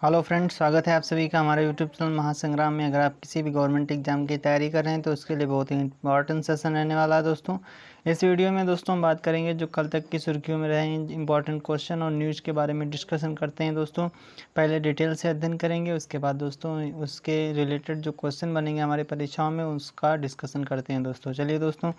Hello friends, स्वागत है आप सभी का हमारे यूट्यूब चैनल महासंग्राम में। अगर आप किसी भी गवर्नमेंट एग्जाम की तैयारी कर रहे हैं तो उसके लिए बहुत ही इंपॉर्टेंट सेशन रहने वाला है दोस्तों। इस वीडियो में दोस्तों हम बात करेंगे जो कल तक की सुर्खियों में रहे इंपॉर्टेंट क्वेश्चन और न्यूज़ के बारे में डिस्कशन करते हैं दोस्तों। पहले डिटेल से अध्ययन करेंगे, उसके बाद दोस्तों उसके रिलेटेड जो क्वेश्चन बनेंगे हमारी परीक्षाओं में उसका डिस्कशन करते हैं दोस्तों। चलिए दोस्तों,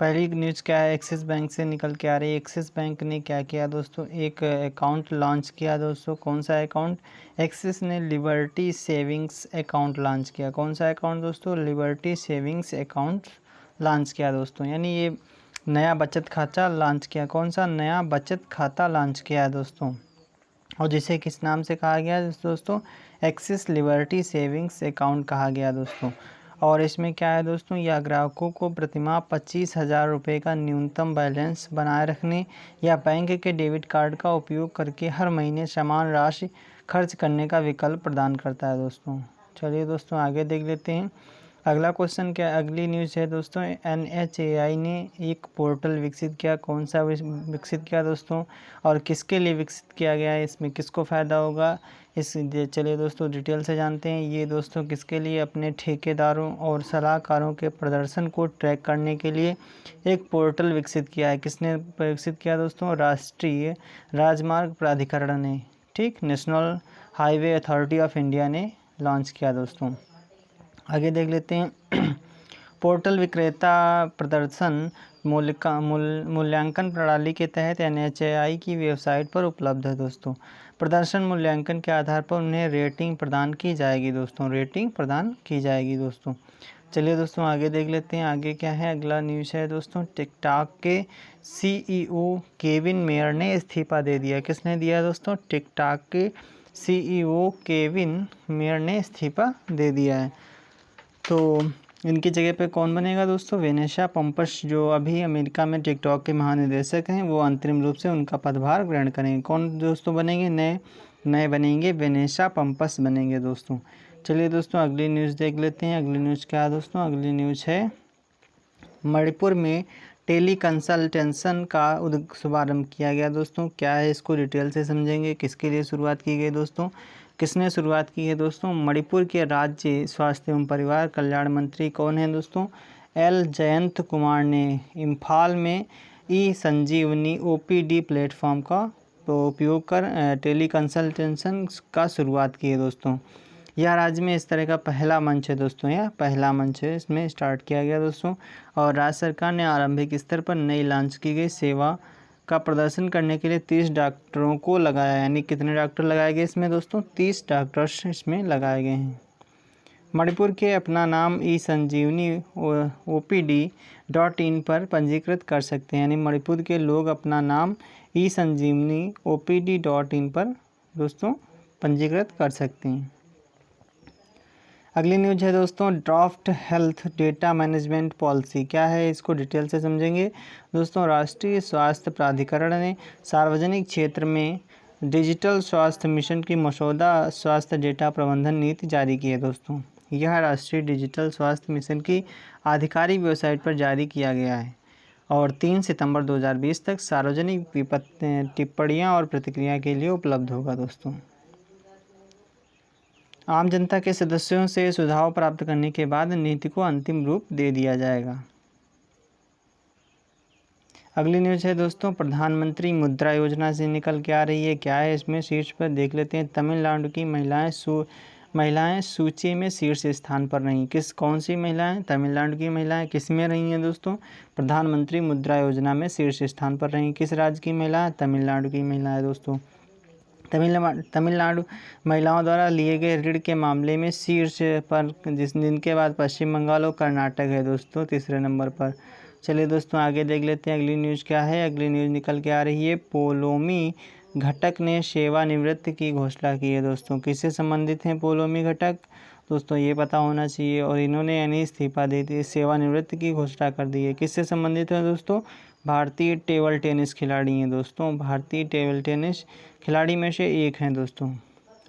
पहली न्यूज़ क्या है, एक्सिस बैंक से निकल के आ रही है। एक्सिस बैंक ने क्या किया दोस्तों, एक अकाउंट लॉन्च किया दोस्तों। कौन सा अकाउंट? एक्सिस ने लिबर्टी सेविंग्स अकाउंट लॉन्च किया। कौन सा अकाउंट दोस्तों? लिबर्टी सेविंग्स अकाउंट लॉन्च किया दोस्तों, यानी ये नया बचत खाता लॉन्च किया। कौन सा? नया बचत खाता लॉन्च किया है दोस्तों, और जिसे किस नाम से कहा गया दोस्तों? एक्सिस लिबर्टी सेविंग्स अकाउंट कहा गया दोस्तों। और इसमें क्या है दोस्तों, यह ग्राहकों को प्रतिमाह 25,000 रुपये का न्यूनतम बैलेंस बनाए रखने या बैंक के डेबिट कार्ड का उपयोग करके हर महीने समान राशि खर्च करने का विकल्प प्रदान करता है दोस्तों। चलिए दोस्तों आगे देख लेते हैं। अगला क्वेश्चन क्या, अगली न्यूज़ है दोस्तों, NHAI ने एक पोर्टल विकसित किया। कौन सा विकसित किया दोस्तों, और किसके लिए विकसित किया गया है, इसमें किसको फ़ायदा होगा, चलिए दोस्तों डिटेल से जानते हैं। ये दोस्तों किसके लिए? अपने ठेकेदारों और सलाहकारों के प्रदर्शन को ट्रैक करने के लिए एक पोर्टल विकसित किया है। किसने विकसित किया दोस्तों? राष्ट्रीय राजमार्ग प्राधिकरण ने, ठीक, national highway authority of India ने लॉन्च किया दोस्तों। आगे देख लेते हैं। पोर्टल विक्रेता प्रदर्शन मूल्यांकन प्रणाली के तहत NHAI की वेबसाइट पर उपलब्ध है दोस्तों। प्रदर्शन मूल्यांकन के आधार पर उन्हें रेटिंग प्रदान की जाएगी दोस्तों, रेटिंग प्रदान की जाएगी दोस्तों। चलिए दोस्तों आगे देख लेते हैं। आगे क्या है, अगला न्यूज़ है दोस्तों, टिकटॉक के CEO केविन मेयर ने इस्तीफा दे दिया। किसने दिया दोस्तों? टिकटॉक के CEO केविन मेयर ने इस्तीफा दे दिया है। तो इनकी जगह पे कौन बनेगा दोस्तों? वेनेसा पंपस, जो अभी अमेरिका में टिकटॉक के महानिदेशक हैं, वो अंतरिम रूप से उनका पदभार ग्रहण करेंगे। कौन दोस्तों बनेंगे? नए बनेंगे, वेनेसा पंपस बनेंगे दोस्तों। चलिए दोस्तों अगली न्यूज़ देख लेते हैं। अगली न्यूज़ क्या है दोस्तों? अगली न्यूज़ है, मणिपुर में टेली कंसल्टेंशन का शुभारम्भ किया गया दोस्तों। क्या है, इसको डिटेल से समझेंगे। किसके लिए शुरुआत की गई दोस्तों, किसने शुरुआत की है दोस्तों? मणिपुर के राज्य स्वास्थ्य एवं परिवार कल्याण मंत्री कौन है दोस्तों? एल जयंत कुमार ने इम्फाल में संजीवनी OPD प्लेटफॉर्म का उपयोग कर टेली कंसल्टेंशन का शुरुआत की है दोस्तों। यह राज्य में इस तरह का पहला मंच है दोस्तों, यह पहला मंच है, इसमें स्टार्ट किया गया दोस्तों। और राज्य सरकार ने आरंभिक स्तर पर नई लॉन्च की गई सेवा का प्रदर्शन करने के लिए 30 डॉक्टरों को लगाया, यानी कितने डॉक्टर लगाए गए इसमें दोस्तों? 30 डॉक्टर्स इसमें लगाए गए हैं। मणिपुर के अपना नाम संजीवनी OPD.in पर पंजीकृत कर सकते हैं, यानी मणिपुर के लोग अपना नाम संजीवनी OPD.in पर दोस्तों पंजीकृत कर सकते हैं। अगली न्यूज है दोस्तों, draft health data management policy. क्या है, इसको डिटेल से समझेंगे दोस्तों। राष्ट्रीय स्वास्थ्य प्राधिकरण ने सार्वजनिक क्षेत्र में डिजिटल स्वास्थ्य मिशन की मसौदा स्वास्थ्य डेटा प्रबंधन नीति जारी की है दोस्तों। यह राष्ट्रीय डिजिटल स्वास्थ्य मिशन की आधिकारिक वेबसाइट पर जारी किया गया है और 3 सितंबर 2020 तक सार्वजनिक टिप्पणियाँ और प्रतिक्रिया के लिए उपलब्ध होगा दोस्तों। आम जनता के सदस्यों से सुझाव प्राप्त करने के बाद नीति को अंतिम रूप दे दिया जाएगा। अगली न्यूज़ है दोस्तों, प्रधानमंत्री मुद्रा योजना से निकल के आ रही है। क्या है इसमें, शीर्ष पर देख लेते हैं। तमिलनाडु की महिलाएं सूची में शीर्ष स्थान पर रहीं। कौन सी महिलाएं? तमिलनाडु की महिलाएं किस में रही हैं दोस्तों? प्रधानमंत्री मुद्रा योजना में शीर्ष स्थान पर रहीं। किस राज्य की महिला? तमिलनाडु की महिलाएं दोस्तों। तमिलनाडु महिलाओं द्वारा लिए गए ऋण के मामले में शीर्ष पर जिनके बाद पश्चिम बंगाल और कर्नाटक है दोस्तों, तीसरे नंबर पर। चलिए दोस्तों आगे देख लेते हैं। अगली न्यूज़ क्या है, अगली न्यूज़ निकल के आ रही है, पोलोमी घटक ने सेवानिवृत्ति की घोषणा की है दोस्तों। किससे संबंधित हैं पोलोमी घटक दोस्तों, ये पता होना चाहिए। और इन्होंने यानी इस्तीफा दे दी, सेवानिवृत्ति की घोषणा कर दी है। किससे संबंधित है दोस्तों? भारतीय टेबल टेनिस खिलाड़ी हैं दोस्तों, भारतीय टेबल टेनिस खिलाड़ी में से एक हैं दोस्तों।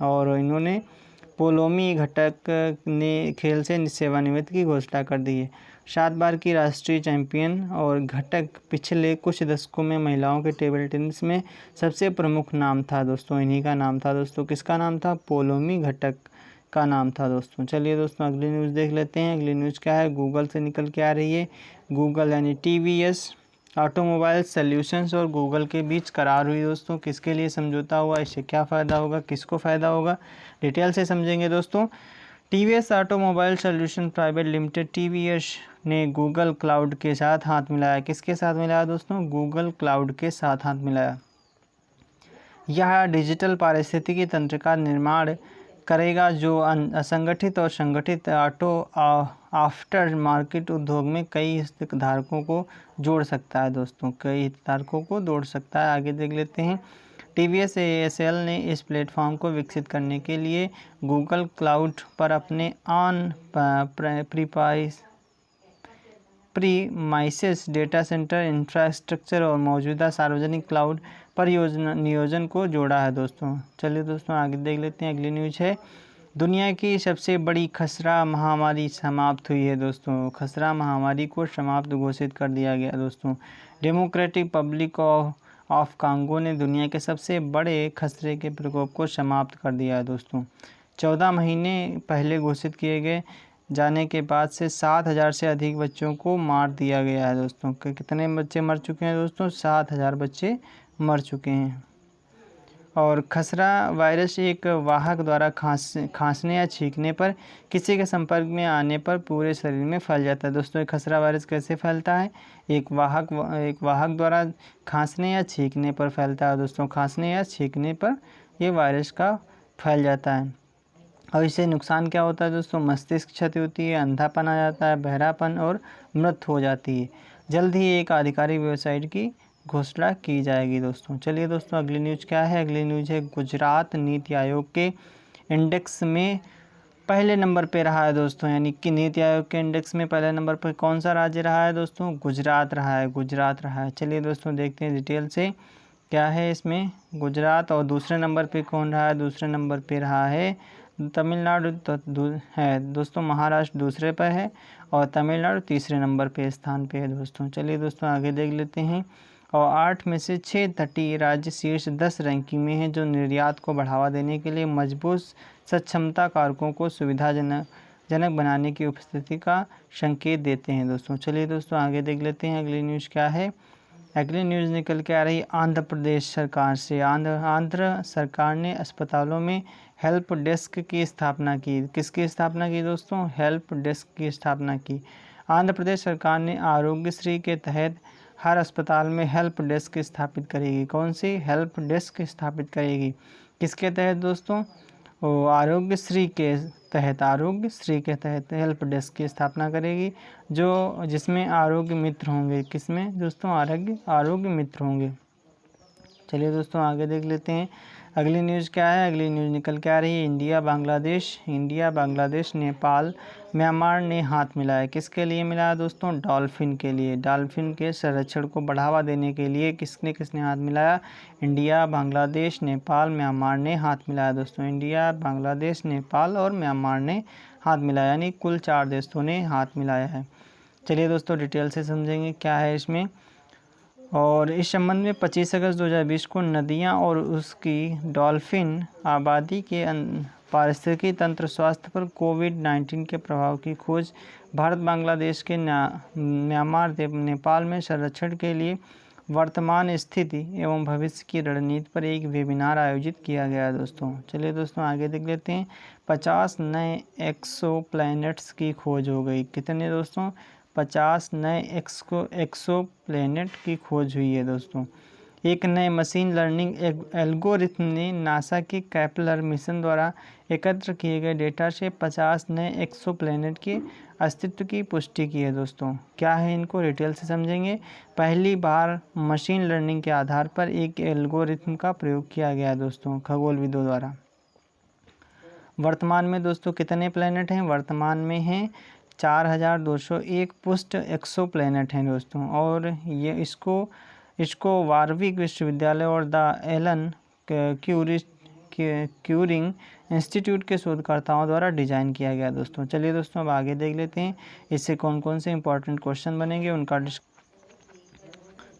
और इन्होंने पोलोमी घटक ने खेल से सेवानिवृत्त की घोषणा कर दी है। 7 बार की राष्ट्रीय चैंपियन और घटक पिछले कुछ दशकों में महिलाओं के टेबल टेनिस में सबसे प्रमुख नाम था दोस्तों, इन्हीं का नाम था दोस्तों। किसका नाम था? पोलोमी घटक का नाम था दोस्तों। चलिए दोस्तों अगली न्यूज़ देख लेते हैं। अगली न्यूज़ क्या है? गूगल से निकल के आ रही है। गूगल यानी TVS ऑटोमोबाइल सॉल्यूशंस और गूगल के बीच करार हुई दोस्तों। किसके लिए समझौता हुआ? इससे क्या फ़ायदा होगा, किसको फ़ायदा होगा, डिटेल से समझेंगे दोस्तों। TVS automobile solution private limited TVS ने गूगल क्लाउड के साथ हाथ मिलाया। किसके साथ मिलाया दोस्तों? गूगल क्लाउड के साथ हाथ मिलाया। यह डिजिटल पारिस्थितिकी तंत्र का निर्माण करेगा जो असंगठित और संगठित ऑटो आफ्टर मार्केट उद्योग में कई हितधारकों को जोड़ सकता है दोस्तों, कई हितधारकों को जोड़ सकता है। आगे देख लेते हैं। TVS ASL ने इस प्लेटफॉर्म को विकसित करने के लिए गूगल क्लाउड पर अपने on premises data centre infrastructure और मौजूदा सार्वजनिक क्लाउड परियोजना नियोजन को जोड़ा है दोस्तों। चलिए दोस्तों आगे देख लेते हैं। अगली न्यूज़ है। दुनिया की सबसे बड़ी खसरा महामारी समाप्त हुई है दोस्तों। खसरा महामारी को समाप्त घोषित कर दिया गया दोस्तों। डेमोक्रेटिक पब्लिक ऑफ कांगो ने दुनिया के सबसे बड़े खसरे के प्रकोप को समाप्त कर दिया है दोस्तों। 14 महीने पहले घोषित किए गए जाने के बाद से 7,000 से अधिक बच्चों को मार दिया गया है दोस्तों। कितने बच्चे मर चुके हैं दोस्तों? 7,000 बच्चे मर चुके हैं। और खसरा वायरस एक वाहक द्वारा खांसने या छींकने पर किसी के संपर्क में आने पर पूरे शरीर में फैल जाता है दोस्तों। ये खसरा वायरस कैसे फैलता है? एक वाहक द्वारा खांसने या छींकने पर फैलता है दोस्तों। खांसने या छींकने पर ये वायरस का फैल जाता है। और इससे नुकसान क्या होता है दोस्तों? मस्तिष्क क्षति होती है, अंधापन आ जाता है, बहरापन और मृत्यु हो जाती है। जल्द ही एक आधिकारिक वेबसाइट की घोषणा की जाएगी दोस्तों। चलिए दोस्तों अगली न्यूज़ क्या है? अगली न्यूज़ है गुजरात नीति आयोग के इंडेक्स में पहले नंबर पे रहा है दोस्तों। यानी कि नीति आयोग के इंडेक्स में पहले नंबर पर कौन सा राज्य रहा है दोस्तों? गुजरात रहा है, गुजरात रहा है। चलिए दोस्तों देखते हैं डिटेल से क्या है इसमें। गुजरात। और दूसरे नंबर पे कौन रहा है? दूसरे नंबर पे रहा है तमिलनाडु है दोस्तों। महाराष्ट्र दूसरे पर है और तमिलनाडु तीसरे नंबर पे स्थान पे है दोस्तों। चलिए दोस्तों आगे देख लेते हैं। और 8 में से 6 तटीय राज्य शीर्ष 10 रैंकिंग में हैं, जो निर्यात को बढ़ावा देने के लिए मजबूत सक्षमता कारकों को सुविधाजनक बनाने की उपस्थिति का संकेत देते हैं दोस्तों। चलिए दोस्तों आगे देख लेते हैं। अगली न्यूज़ क्या है? अगली न्यूज़ निकल के आ रही आंध्र प्रदेश सरकार से। आंध्र सरकार ने अस्पतालों में हेल्प डेस्क की स्थापना की। किसकी स्थापना की दोस्तों? हेल्प डेस्क की स्थापना की। आंध्र प्रदेश सरकार ने आरोग्यश्री के तहत हर अस्पताल में हेल्प डेस्क स्थापित करेगी। कौन सी? हेल्प डेस्क स्थापित करेगी। किसके तहत दोस्तों? आरोग्यश्री के तहत हेल्प डेस्क की स्थापना करेगी, जिसमें आरोग्य मित्र होंगे। किसमें दोस्तों? आरोग्य मित्र होंगे। चलिए दोस्तों आगे देख लेते हैं। अगली न्यूज़ क्या है? अगली न्यूज़ निकल के आ रही है इंडिया बांग्लादेश नेपाल म्यांमार ने हाथ मिलाया। किसके लिए मिलाया दोस्तों? डॉल्फिन के लिए। डॉल्फिन के संरक्षण को बढ़ावा देने के लिए किसने हाथ मिलाया? इंडिया बांग्लादेश नेपाल म्यांमार ने हाथ मिलाया दोस्तों। इंडिया बांग्लादेश नेपाल और म्यांमार ने हाथ मिलाया, यानी कुल 4 देशों ने हाथ मिलाया है। चलिए दोस्तों डिटेल से समझेंगे क्या है इसमें। और इस संबंध में 25 अगस्त 2020 को नदियां और उसकी डॉल्फिन आबादी के पारिस्थितिकी तंत्र स्वास्थ्य पर कोविड-19 के प्रभाव की खोज भारत बांग्लादेश के म्यांमार नेपाल में संरक्षण के लिए वर्तमान स्थिति एवं भविष्य की रणनीति पर एक वेबिनार आयोजित किया गया दोस्तों। चलिए दोस्तों आगे देख लेते हैं। 50 नए एक्सोप्लैनेट्स की खोज हो गई। कितने दोस्तों? 50 नए एक्सोप्लैनेट की खोज हुई है दोस्तों। एक नए मशीन लर्निंग एल्गोरिथम ने नासा के केपलर मिशन द्वारा एकत्र किए गए डेटा से 50 नए एक्सोप्लैनेट के अस्तित्व की पुष्टि की है दोस्तों। क्या है इनको डिटेल से समझेंगे। पहली बार मशीन लर्निंग के आधार पर एक एल्गोरिथम का प्रयोग किया गया है दोस्तों खगोलविदों द्वारा। वर्तमान में दोस्तों कितने प्लैनेट हैं? वर्तमान में हैं 4,201 पुष्ट एक्सोप्लैनेट हैं दोस्तों। और ये इसको वारविक विश्वविद्यालय और द एलन क्यूरिंग इंस्टीट्यूट के शोधकर्ताओं द्वारा डिजाइन किया गया दोस्तों। चलिए दोस्तों अब आगे देख लेते हैं इससे कौन कौन से इंपॉर्टेंट क्वेश्चन बनेंगे उनका।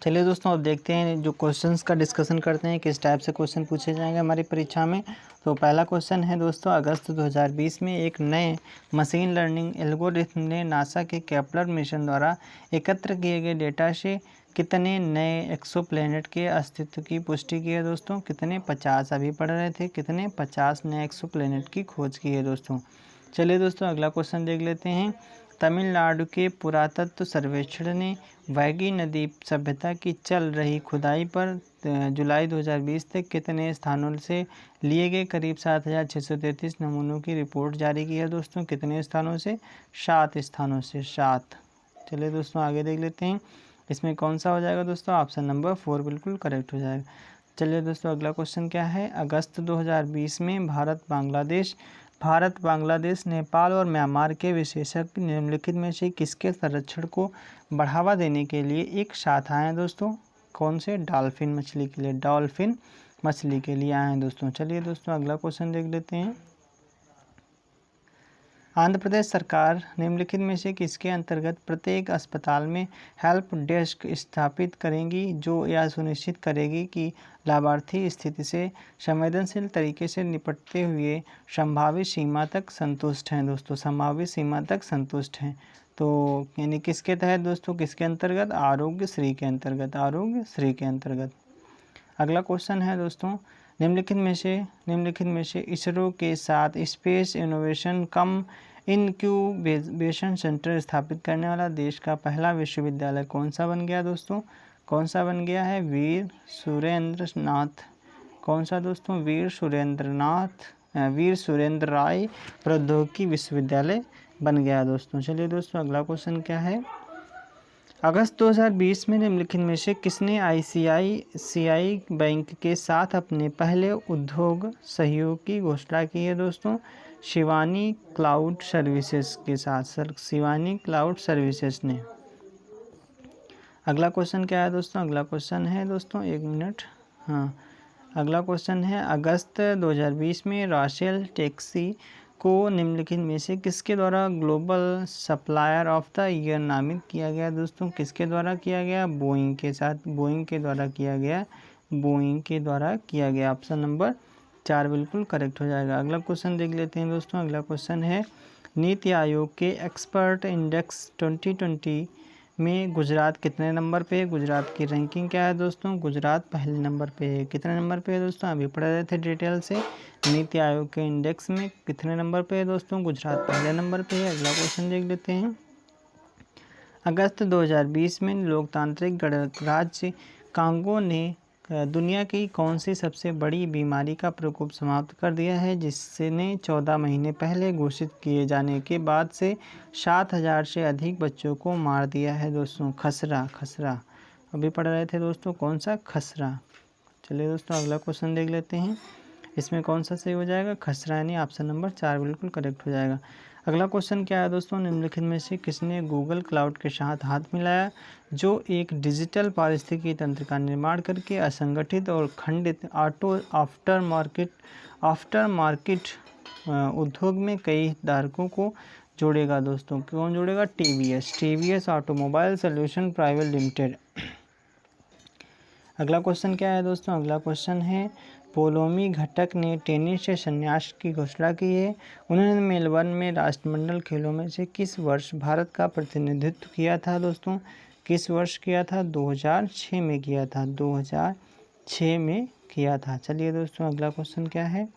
चलिए दोस्तों अब देखते हैं जो क्वेश्चंस का डिस्कशन करते हैं किस टाइप से क्वेश्चन पूछे जाएंगे हमारी परीक्षा में। तो पहला क्वेश्चन है दोस्तों, अगस्त 2020 में एक नए मशीन लर्निंग एल्गोरिथम ने नासा के केपलर मिशन द्वारा एकत्र किए गए डेटा से कितने नए एक्सोप्लैनेट के अस्तित्व की पुष्टि की है दोस्तों। कितने? 50। अभी पढ़ रहे थे कितने? 50 नए एक्सोप्लैनेट की खोज की है दोस्तों। चलिए दोस्तों अगला क्वेश्चन देख लेते हैं। तमिलनाडु के पुरातत्व सर्वेक्षण ने वैगी नदी सभ्यता की चल रही खुदाई पर जुलाई 2020 तक कितने स्थानों से लिए गए करीब 7,633 नमूनों की रिपोर्ट जारी की है दोस्तों। कितने स्थानों से? 7 स्थानों से, 7। चलिए दोस्तों आगे देख लेते हैं इसमें कौन सा हो जाएगा दोस्तों। ऑप्शन नंबर 4 बिल्कुल करेक्ट हो जाएगा। चलिए दोस्तों अगला क्वेश्चन क्या है। अगस्त 2020 में भारत बांग्लादेश नेपाल और म्यांमार के विशेषज्ञ निम्नलिखित में से किसके संरक्षण को बढ़ावा देने के लिए एक साथ आए हैं दोस्तों। कौन से? डॉल्फिन मछली के लिए, डॉल्फिन मछली के लिए आए हैं दोस्तों। चलिए दोस्तों अगला क्वेश्चन देख लेते हैं। आंध्र प्रदेश सरकार निम्नलिखित में से किसके अंतर्गत प्रत्येक अस्पताल में हेल्प डेस्क स्थापित करेगी जो यह सुनिश्चित करेगी कि लाभार्थी स्थिति से संवेदनशील तरीके से निपटते हुए संभावित सीमा तक संतुष्ट हैं दोस्तों। संभावित सीमा तक संतुष्ट हैं तो यानी किसके तहत दोस्तों, किसके अंतर्गत? आरोग्य श्री के अंतर्गत, आरोग्य श्री के अंतर्गत। अगला क्वेश्चन है दोस्तों, निम्नलिखित में से इसरो के साथ स्पेस इनोवेशन कम इनक्यूबेशन सेंटर स्थापित करने वाला देश का पहला विश्वविद्यालय कौन सा बन गया दोस्तों। कौन सा बन गया है? वीर सुरेंद्रनाथ। कौन सा दोस्तों? वीर सुरेंद्र राय प्रौद्योगिकी विश्वविद्यालय बन गया दोस्तों। चलिए दोस्तों अगला क्वेश्चन क्या है। अगस्त 2020 में निम्नलिखित में से किसने ICICI बैंक के साथ अपने पहले उद्योग सहयोग की घोषणा की है दोस्तों। शिवानी क्लाउड सर्विसेज के साथ, शिवानी क्लाउड सर्विसेज ने। अगला क्वेश्चन क्या है दोस्तों। अगला क्वेश्चन है दोस्तों, एक मिनट, हाँ अगला क्वेश्चन है। अगस्त 2020 में राशेल टैक्सी को निम्नलिखित में से किसके द्वारा global supplier of the year नामित किया गया दोस्तों। किसके द्वारा किया गया? बोइंग के साथ, बोइंग के द्वारा किया गया, बोइंग के द्वारा किया गया। ऑप्शन नंबर 4 बिल्कुल करेक्ट हो जाएगा। अगला क्वेश्चन देख लेते हैं दोस्तों। अगला क्वेश्चन है, नीति आयोग के एक्सपर्ट इंडेक्स 2020 में गुजरात कितने नंबर पे है। गुजरात की रैंकिंग क्या है दोस्तों। गुजरात पहले नंबर पे है। कितने नंबर पे है दोस्तों, अभी पढ़ रहे थे डिटेल से। नीति आयोग के इंडेक्स में कितने नंबर पे है दोस्तों। गुजरात पहले नंबर पे है। अगला क्वेश्चन देख लेते हैं। अगस्त 2020 में लोकतांत्रिक गणराज्य कांगो ने दुनिया की कौन सी सबसे बड़ी बीमारी का प्रकोप समाप्त कर दिया है जिसने 14 महीने पहले घोषित किए जाने के बाद से 7,000 से अधिक बच्चों को मार दिया है दोस्तों। खसरा, खसरा अभी पढ़ रहे थे दोस्तों, कौन सा? खसरा। चलिए दोस्तों अगला क्वेश्चन देख लेते हैं इसमें कौन सा सही हो जाएगा। खसरा यानी ऑप्शन नंबर 4 बिल्कुल करेक्ट हो जाएगा। अगला क्वेश्चन क्या है दोस्तों, निम्नलिखित में से किसने गूगल क्लाउड के साथ हाथ मिलाया जो एक डिजिटल पारिस्थितिकी तंत्र का निर्माण करके असंगठित और खंडित आफ्टर मार्केट उद्योग में कई हितधारकों को जोड़ेगा दोस्तों। कौन जोड़ेगा? TVS automobile solution private limited. अगला क्वेश्चन क्या है दोस्तों। अगला क्वेश्चन है, पोलोमी घटक ने टेनिस से संन्यास की घोषणा की है। उन्होंने मेलबर्न में राष्ट्रमंडल खेलों में से किस वर्ष भारत का प्रतिनिधित्व किया था दोस्तों। किस वर्ष किया था? 2006 में किया था, 2006 में किया था। चलिए दोस्तों अगला क्वेश्चन क्या है।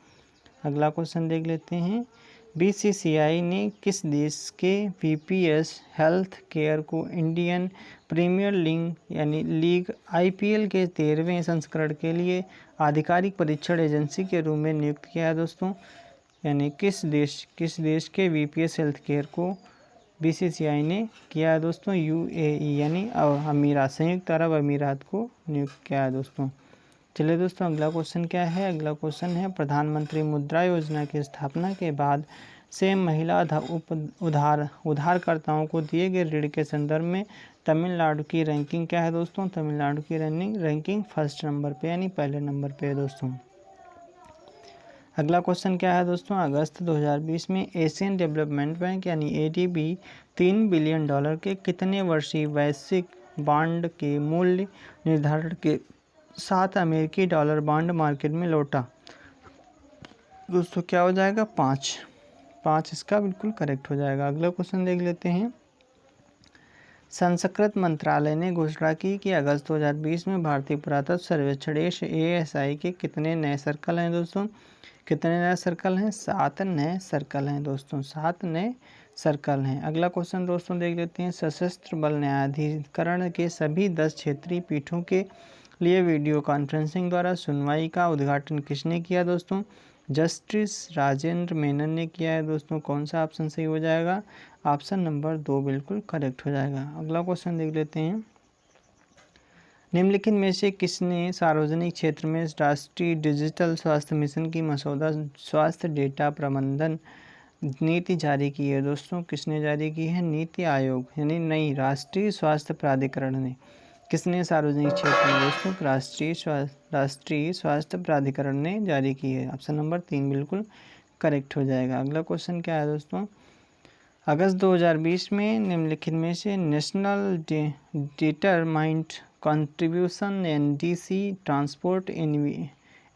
अगला क्वेश्चन देख लेते हैं। BCCI ने किस देश के VPS हेल्थ केयर को इंडियन प्रीमियर लीग IPL के 13वें संस्करण के लिए आधिकारिक परीक्षण एजेंसी के रूप में नियुक्त किया है दोस्तों। यानी किस देश के VPS हेल्थ केयर को BCCI ने किया है दोस्तों। UAE यानी संयुक्त अरब अमीरात को नियुक्त किया है दोस्तों। चलिए दोस्तों अगला क्वेश्चन क्या है। अगला क्वेश्चन है, प्रधानमंत्री मुद्रा योजना की स्थापना के बाद से महिला उधारकर्ताओं को दिए गए ऋण के संदर्भ में तमिलनाडु की रैंकिंग क्या है दोस्तों। तमिलनाडु की रैंकिंग फर्स्ट नंबर पे यानी पहले नंबर पे है दोस्तों। अगला क्वेश्चन क्या है दोस्तों, अगस्त 2020 में एशियन डेवलपमेंट बैंक यानी ADB $3 बिलियन के कितने वर्षीय वैश्विक बॉन्ड के मूल्य निर्धारण के साथ अमेरिकी डॉलर बॉन्ड मार्केट में लौटा। दोस्तों क्या हो जाएगा, 5 इसका बिल्कुल करेक्ट हो जाएगा। अगला क्वेश्चन देख लेते हैं। संस्कृत मंत्रालय ने घोषणा की कि अगस्त 2020 में भारतीय पुरातत्व सर्वेक्षण ASI के कितने नए सर्कल हैं दोस्तों, कितने नए सर्कल हैं, 7 नए सर्कल हैं दोस्तों, 7 नए सर्कल हैं। अगला क्वेश्चन दोस्तों देख लेते हैं। सशस्त्र बल न्यायाधिकरण के सभी 10 क्षेत्रीय पीठों के लिए वीडियो कॉन्फ्रेंसिंग द्वारा सुनवाई का उद्घाटन किसने किया दोस्तों, जस्टिस राजेंद्र मेनन ने किया है दोस्तों। कौन सा ऑप्शन सही हो जाएगा, ऑप्शन नंबर 2 बिल्कुल करेक्ट हो जाएगा। अगला क्वेश्चन देख लेते हैं। निम्नलिखित में से किसने सार्वजनिक क्षेत्र में राष्ट्रीय डिजिटल स्वास्थ्य मिशन की मसौदा स्वास्थ्य डेटा प्रबंधन नीति जारी की है दोस्तों, किसने जारी की है, नीति आयोग यानी नई राष्ट्रीय स्वास्थ्य प्राधिकरण ने। किसने सार्वजनिक क्षेत्र में दोस्तों, राष्ट्रीय स्वास्थ्य प्राधिकरण ने जारी की है। ऑप्शन नंबर 3 बिल्कुल करेक्ट हो जाएगा। अगला क्वेश्चन क्या है दोस्तों, अगस्त 2020 में निम्नलिखित में से national determined contribution NDC transport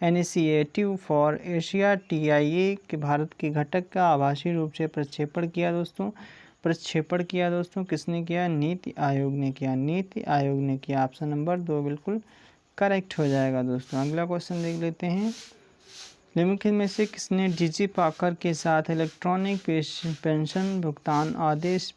initiative for Asia TIA के भारत के घटक का आभासी रूप से प्रक्षेपण किया दोस्तों, किसने किया, नीति आयोग ने किया, नीति आयोग ने किया। ऑप्शन नंबर 2 बिल्कुल करेक्ट हो जाएगा दोस्तों। अगला क्वेश्चन देख लेते हैं। निम्नलिखित में से किसने डिजिलॉकर के साथ इलेक्ट्रॉनिक पेंशन भुगतान आदेश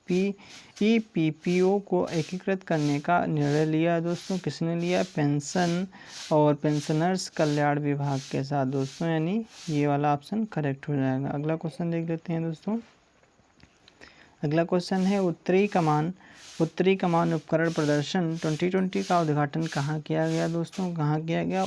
EPPO को एकीकृत करने का निर्णय लिया दोस्तों, किसने लिया, पेंशन और पेंशनर्स कल्याण विभाग के साथ दोस्तों, यानी ये वाला ऑप्शन करेक्ट हो जाएगा। अगला क्वेश्चन देख लेते हैं दोस्तों। अगला क्वेश्चन है उत्तरी कमान उपकरण प्रदर्शन 2020 का उद्घाटन कहाँ किया गया दोस्तों, कहाँ किया गया,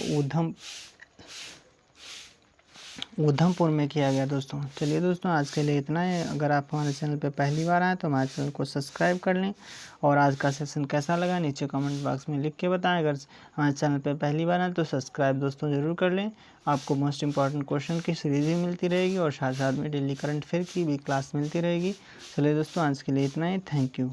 उधमपुर में किया गया दोस्तों। चलिए दोस्तों आज के लिए इतना है। अगर आप हमारे चैनल पर पहली बार आए तो हमारे चैनल को सब्सक्राइब कर लें और आज का सेशन कैसा लगा नीचे कमेंट बॉक्स में लिख के बताएं। अगर हमारे चैनल पर पहली बार आए तो सब्सक्राइब दोस्तों ज़रूर कर लें। आपको मोस्ट इंपॉर्टेंट क्वेश्चन की सीरीज भी मिलती रहेगी और साथ साथ में डेली करंट अफेयर की भी क्लास मिलती रहेगी। चलिए दोस्तों आज के लिए इतना ही, थैंक यू।